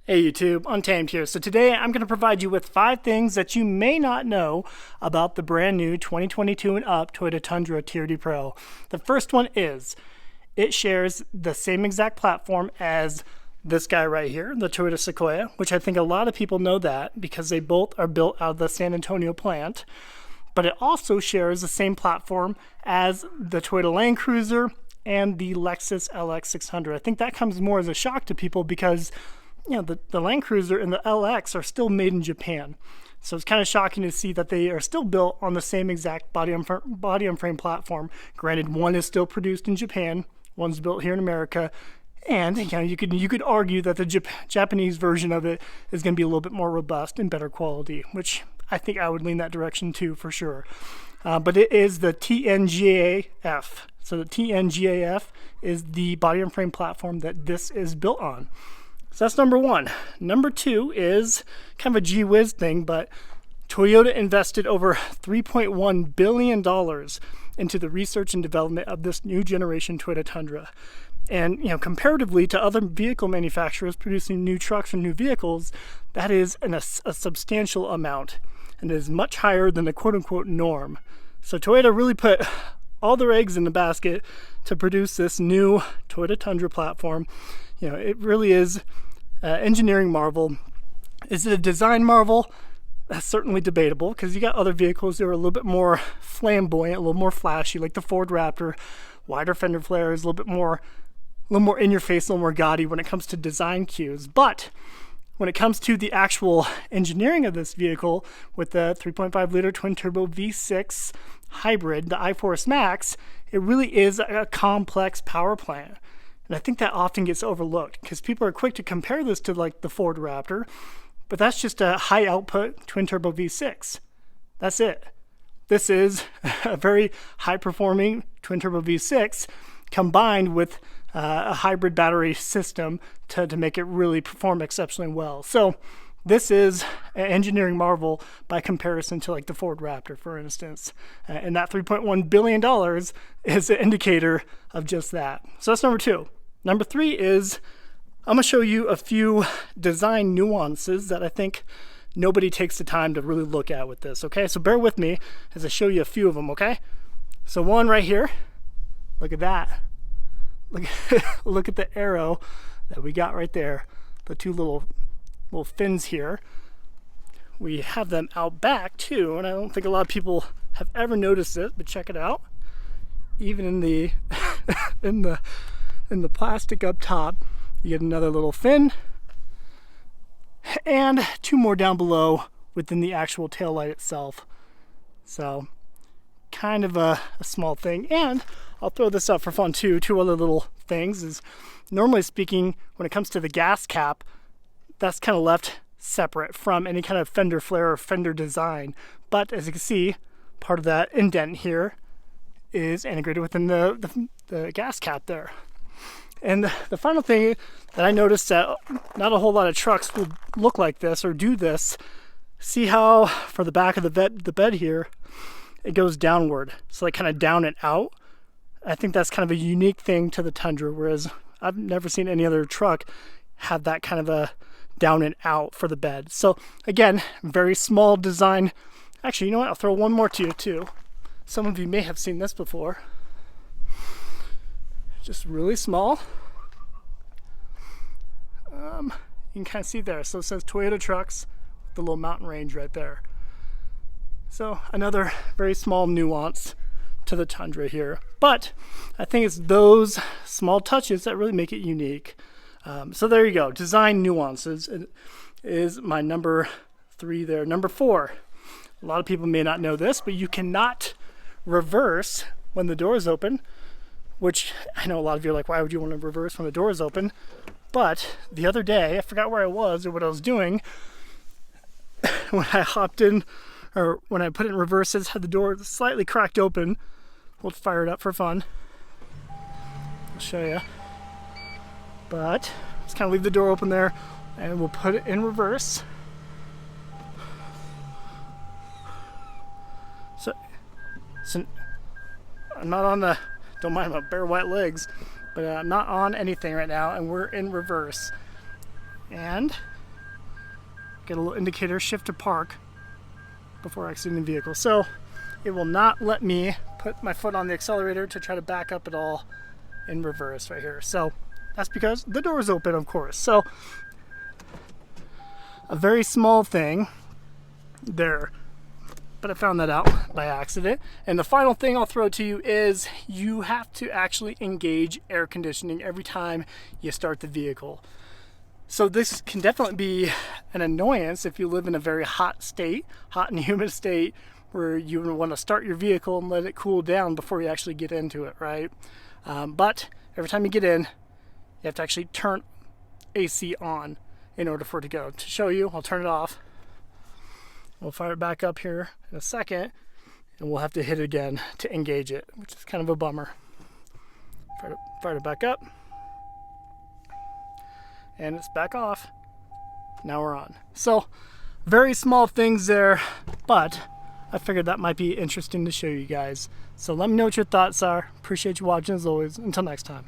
Hey YouTube, Untamed here. So today I'm going to provide you with 5 things that you may not know about the brand new 2022 and up Toyota Tundra TRD Pro. The first one is, it shares the same exact platform as this guy right here, the Toyota Sequoia, which I think a lot of people know that because they both are built out of the San Antonio plant. But it also shares the same platform as the Toyota Land Cruiser and the Lexus LX600. I think that comes more as a shock to people because the Land Cruiser and the LX are still made in Japan. So it's kind of shocking to see that they are still built on the same exact body on frame platform. Granted, one is still produced in Japan, one's built here in America, and you could argue that the Japanese version of it is going to be a little bit more robust and better quality, which I think I would lean that direction too for sure. But it is the TNGA-F. So the TNGA-F is the body on frame platform that this is built on. So that's number one. Number two is kind of a gee whiz thing, but Toyota invested over $3.1 billion into the research and development of this new generation Toyota Tundra. And comparatively to other vehicle manufacturers producing new trucks and new vehicles, that is a substantial amount, and it is much higher than the quote-unquote norm. So Toyota really put all their eggs in the basket to produce this new Toyota Tundra platform. It really is engineering marvel. Is it a design marvel? That's certainly debatable because you got other vehicles that are a little bit more flamboyant, a little more flashy, like the Ford Raptor. Wider fender flares, a little more in your face, a little more gaudy when it comes to design cues. But when it comes to the actual engineering of this vehicle with the 3.5 liter twin turbo V6 hybrid, the iForce Max, it really is a complex power plant. And I think that often gets overlooked because people are quick to compare this to like the Ford Raptor, but that's just a high output twin turbo V6. That's it. This is a very high performing twin turbo V6 combined with a hybrid battery system to make it really perform exceptionally well. So this is an engineering marvel by comparison to like the Ford Raptor, for instance. And that $3.1 billion is an indicator of just that. So that's number two. Number three is I'm going to show you a few design nuances that I think nobody takes the time to really look at with this, okay? So bear with me as I show you a few of them, okay? So one right here, look at that. Look at the arrow that we got right there. The two little fins here. We have them out back too, and I don't think a lot of people have ever noticed it, but check it out. Even in the in the plastic up top, you get another little fin, and two more down below within the actual tail light itself. So kind of a small thing. And I'll throw this up for fun too. Two other little things is, normally speaking, when it comes to the gas cap, that's kind of left separate from any kind of fender flare or fender design. But as you can see, part of that indent here is integrated within the gas cap there. And the final thing that I noticed that not a whole lot of trucks will look like this or do this. See how for the back of the bed here, it goes downward. So like kind of down and out. I think that's kind of a unique thing to the Tundra, whereas I've never seen any other truck have that kind of a down and out for the bed. So again, very small design. Actually, you know what? I'll throw one more to you too. Some of you may have seen this before. Just really small. You can kind of see there. So it says Toyota Trucks, the little mountain range right there. So another very small nuance to the Tundra here. But I think it's those small touches that really make it unique. So there you go. Design nuances is my number 3 there. Number 4. A lot of people may not know this, but you cannot reverse when the door is open. Which I know a lot of you are like, why would you want to reverse when the door is open? But the other day, I forgot where I was or what I was doing. When I hopped in, or when I put it in reverses, had the door slightly cracked open. We'll fire it up for fun. I'll show you. But let's kind of leave the door open there, and we'll put it in reverse. So I'm not on the... Don't mind my bare white legs, but I'm not on anything right now, and we're in reverse. and get a little indicator, shift to park before exiting the vehicle. So it will not let me put my foot on the accelerator to try to back up at all in reverse right here. So that's because the door is open, of course. So a very small thing there, but I found that out by accident. And the final thing I'll throw to you is you have to actually engage air conditioning every time you start the vehicle. So this can definitely be an annoyance if you live in a very hot state, hot and humid state, where you want to start your vehicle and let it cool down before you actually get into it, right? But every time you get in, you have to actually turn AC on in order for it to go. To show you, I'll turn it off. We'll fire it back up here in a second, and we'll have to hit it again to engage it, which is kind of a bummer. Fire it back up, and it's back off. Now we're on. So very small things there, but I figured that might be interesting to show you guys. So let me know what your thoughts are. Appreciate you watching as always. Until next time.